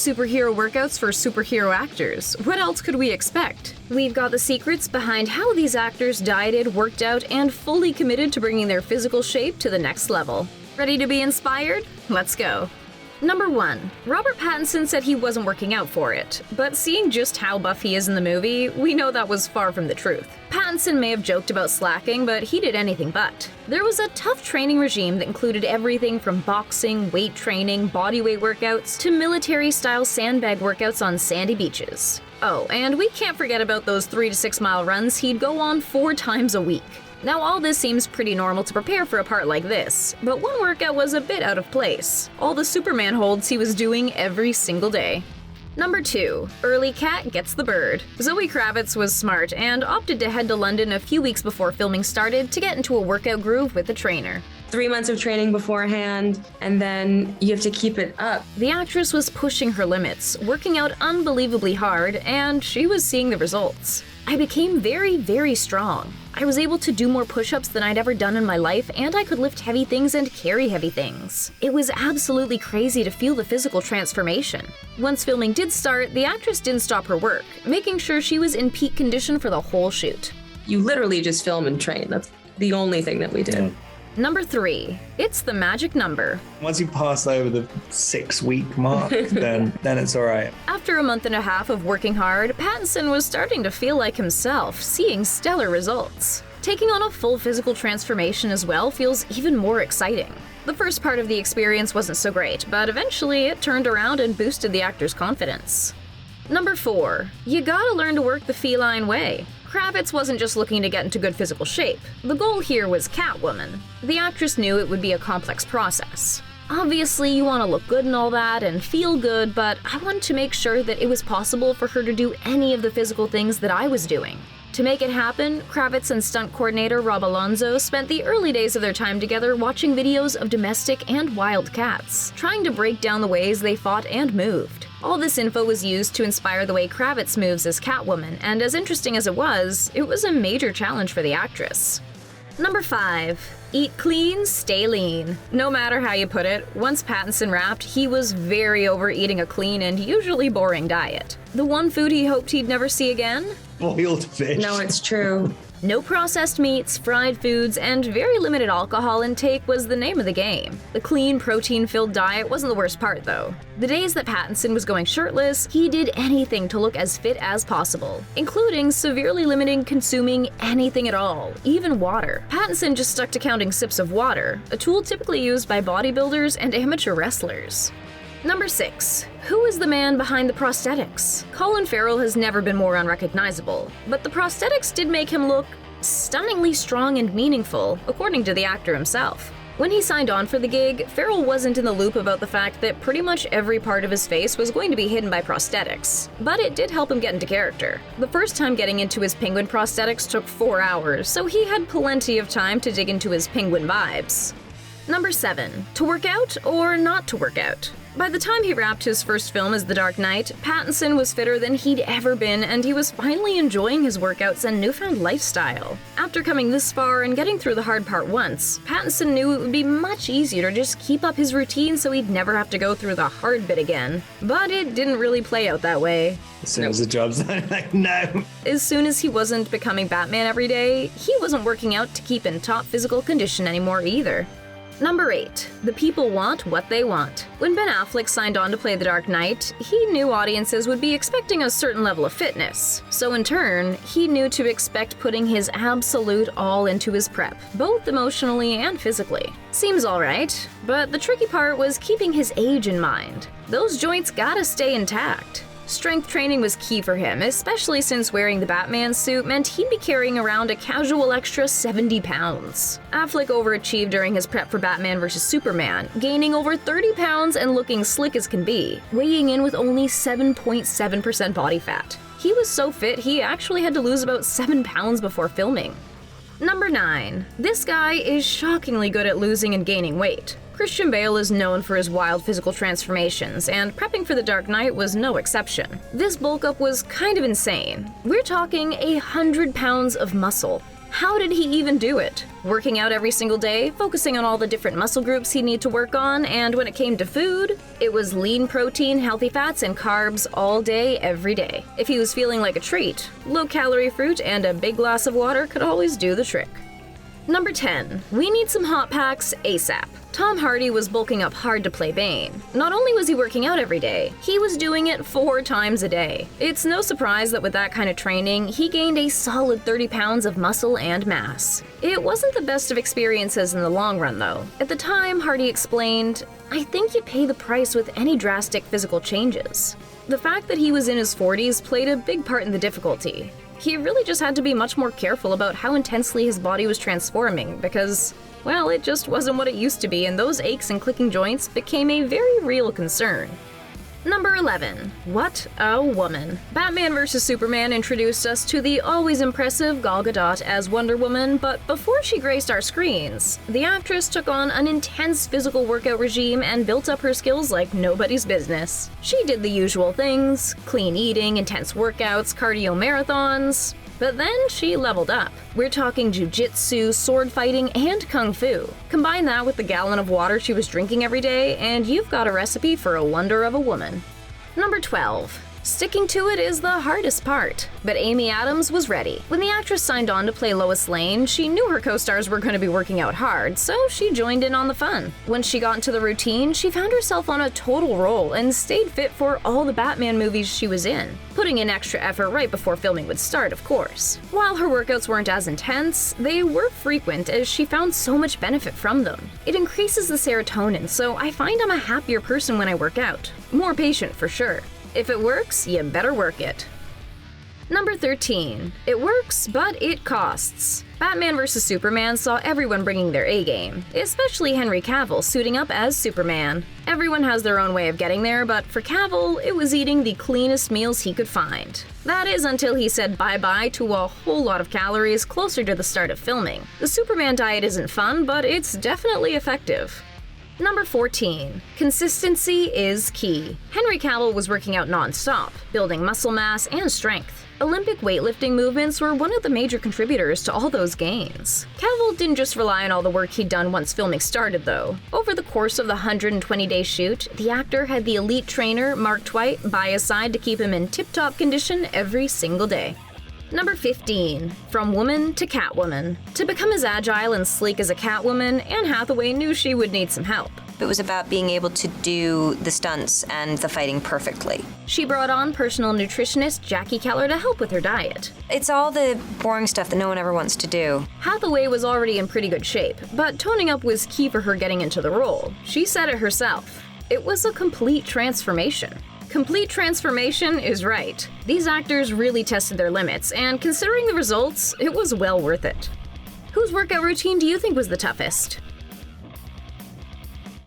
superhero workouts for superhero actors. What else could we expect? We've got the secrets behind how these actors dieted, worked out, and fully committed to bringing their physical shape to the next level. Ready to be inspired? Let's go. Number 1. Robert Pattinson said he wasn't working out for it, but seeing just how buff he is in the movie, we know that was far from the truth. Pattinson may have joked about slacking, but he did anything but. There was a tough training regime that included everything from boxing, weight training, bodyweight workouts, to military-style sandbag workouts on sandy beaches. Oh, and we can't forget about those 3 to 6 mile runs he'd go on 4 times a week. Now, all this seems pretty normal to prepare for a part like this, but one workout was a bit out of place. All the Superman holds he was doing every single day. Number 2. Early cat gets the bird. Zoë Kravitz was smart and opted to head to London a few weeks before filming started to get into a workout groove with a trainer. 3 months of training beforehand, and then you have to keep it up. The actress was pushing her limits, working out unbelievably hard, and she was seeing the results. I became very, very strong. I was able to do more push-ups than I'd ever done in my life, and I could lift heavy things and carry heavy things. It was absolutely crazy to feel the physical transformation. Once filming did start, the actress didn't stop her work, making sure she was in peak condition for the whole shoot. You literally just film and train. That's the only thing that we did. Number 3. It's the magic number. Once you pass over the 6-week mark, then it's all right. After a month and a half of working hard, Pattinson was starting to feel like himself, seeing stellar results. Taking on a full physical transformation as well feels even more exciting. The first part of the experience wasn't so great, but eventually it turned around and boosted the actor's confidence. Number 4. You gotta learn to work the feline way. Kravitz wasn't just looking to get into good physical shape. The goal here was Catwoman. The actress knew it would be a complex process. Obviously, you want to look good and all that and feel good, but I wanted to make sure that it was possible for her to do any of the physical things that I was doing. To make it happen, Kravitz and stunt coordinator Rob Alonzo spent the early days of their time together watching videos of domestic and wild cats, trying to break down the ways they fought and moved. All this info was used to inspire the way Kravitz moves as Catwoman, and as interesting as it was a major challenge for the actress. Number 5. Eat clean, stay lean. No matter how you put it, once Pattinson wrapped, he was very over eating a clean and usually boring diet. The one food he hoped he'd never see again? Boiled fish. No, it's true. No processed meats, fried foods, and very limited alcohol intake was the name of the game. The clean, protein-filled diet wasn't the worst part, though. The days that Pattinson was going shirtless, he did anything to look as fit as possible, including severely limiting consuming anything at all, even water. Pattinson just stuck to counting sips of water, a tool typically used by bodybuilders and amateur wrestlers. Number 6. Who is the man behind the prosthetics? Colin Farrell has never been more unrecognizable, but the prosthetics did make him look stunningly strong and meaningful, according to the actor himself. When he signed on for the gig, Farrell wasn't in the loop about the fact that pretty much every part of his face was going to be hidden by prosthetics, but it did help him get into character. The first time getting into his penguin prosthetics took 4 hours, so he had plenty of time to dig into his penguin vibes. Number 7. To work out or not to work out? By the time he wrapped his first film as The Dark Knight, Pattinson was fitter than he'd ever been, and he was finally enjoying his workouts and newfound lifestyle. After coming this far and getting through the hard part once, Pattinson knew it would be much easier to just keep up his routine so he'd never have to go through the hard bit again. But it didn't really play out that way. As soon as the job's done, like, no. As soon as he wasn't becoming Batman every day, he wasn't working out to keep in top physical condition anymore either. Number 8. The people want what they want. When Ben Affleck signed on to play The Dark Knight, he knew audiences would be expecting a certain level of fitness. So in turn, he knew to expect putting his absolute all into his prep, both emotionally and physically. Seems alright, but the tricky part was keeping his age in mind. Those joints gotta stay intact. Strength training was key for him, especially since wearing the Batman suit meant he'd be carrying around a casual extra 70 pounds. Affleck overachieved during his prep for Batman vs. Superman, gaining over 30 pounds and looking slick as can be, weighing in with only 7.7% body fat. He was so fit, he actually had to lose about 7 pounds before filming. Number 9. This guy is shockingly good at losing and gaining weight. Christian Bale is known for his wild physical transformations, and prepping for The Dark Knight was no exception. This bulk up was kind of insane. We're talking 100 pounds of muscle. How did he even do it? Working out every single day, focusing on all the different muscle groups he'd need to work on, and when it came to food, it was lean protein, healthy fats, and carbs all day, every day. If he was feeling like a treat, low-calorie fruit and a big glass of water could always do the trick. Number 10. We need some hot packs ASAP. Tom Hardy was bulking up hard to play Bane. Not only was he working out every day, he was doing it 4 times a day. It's no surprise that with that kind of training, he gained a solid 30 pounds of muscle and mass. It wasn't the best of experiences in the long run, though. At the time, Hardy explained, "I think you pay the price with any drastic physical changes." The fact that he was in his 40s played a big part in the difficulty. He really just had to be much more careful about how intensely his body was transforming because, well, it just wasn't what it used to be, and those aches and clicking joints became a very real concern. Number 11. What a woman. Batman vs. Superman introduced us to the always impressive Gal Gadot as Wonder Woman, but before she graced our screens, the actress took on an intense physical workout regime and built up her skills like nobody's business. She did the usual things: clean eating, intense workouts, cardio marathons. But then she leveled up. We're talking jujitsu, sword fighting, and kung fu. Combine that with the gallon of water she was drinking every day, and you've got a recipe for a wonder of a woman. Number 12. Sticking to it is the hardest part, but Amy Adams was ready. When the actress signed on to play Lois Lane, she knew her co-stars were going to be working out hard, so she joined in on the fun. Once she got into the routine, she found herself on a total roll and stayed fit for all the Batman movies she was in, putting in extra effort right before filming would start, of course. While her workouts weren't as intense, they were frequent as she found so much benefit from them. It increases the serotonin, so I find I'm a happier person when I work out. More patient for sure. If it works, you better work it. Number 13. It works, but it costs. Batman vs. Superman saw everyone bringing their A-game, especially Henry Cavill suiting up as Superman. Everyone has their own way of getting there, but for Cavill, it was eating the cleanest meals he could find. That is until he said bye-bye to a whole lot of calories closer to the start of filming. The Superman diet isn't fun, but it's definitely effective. Number 14. Consistency is key. Henry Cavill was working out non-stop, building muscle mass and strength. Olympic weightlifting movements were one of the major contributors to all those gains. Cavill didn't just rely on all the work he'd done once filming started, though. Over the course of the 120-day shoot, the actor had the elite trainer, Mark Twight, by his side to keep him in tip-top condition every single day. Number 15. From woman to Catwoman. To become as agile and sleek as a Catwoman, Anne Hathaway knew she would need some help. It was about being able to do the stunts and the fighting perfectly. She brought on personal nutritionist Jackie Keller to help with her diet. It's all the boring stuff that no one ever wants to do. Hathaway was already in pretty good shape, but toning up was key for her getting into the role. She said it herself. It was a complete transformation. Complete transformation is right. These actors really tested their limits, and considering the results, it was well worth it. Whose workout routine do you think was the toughest?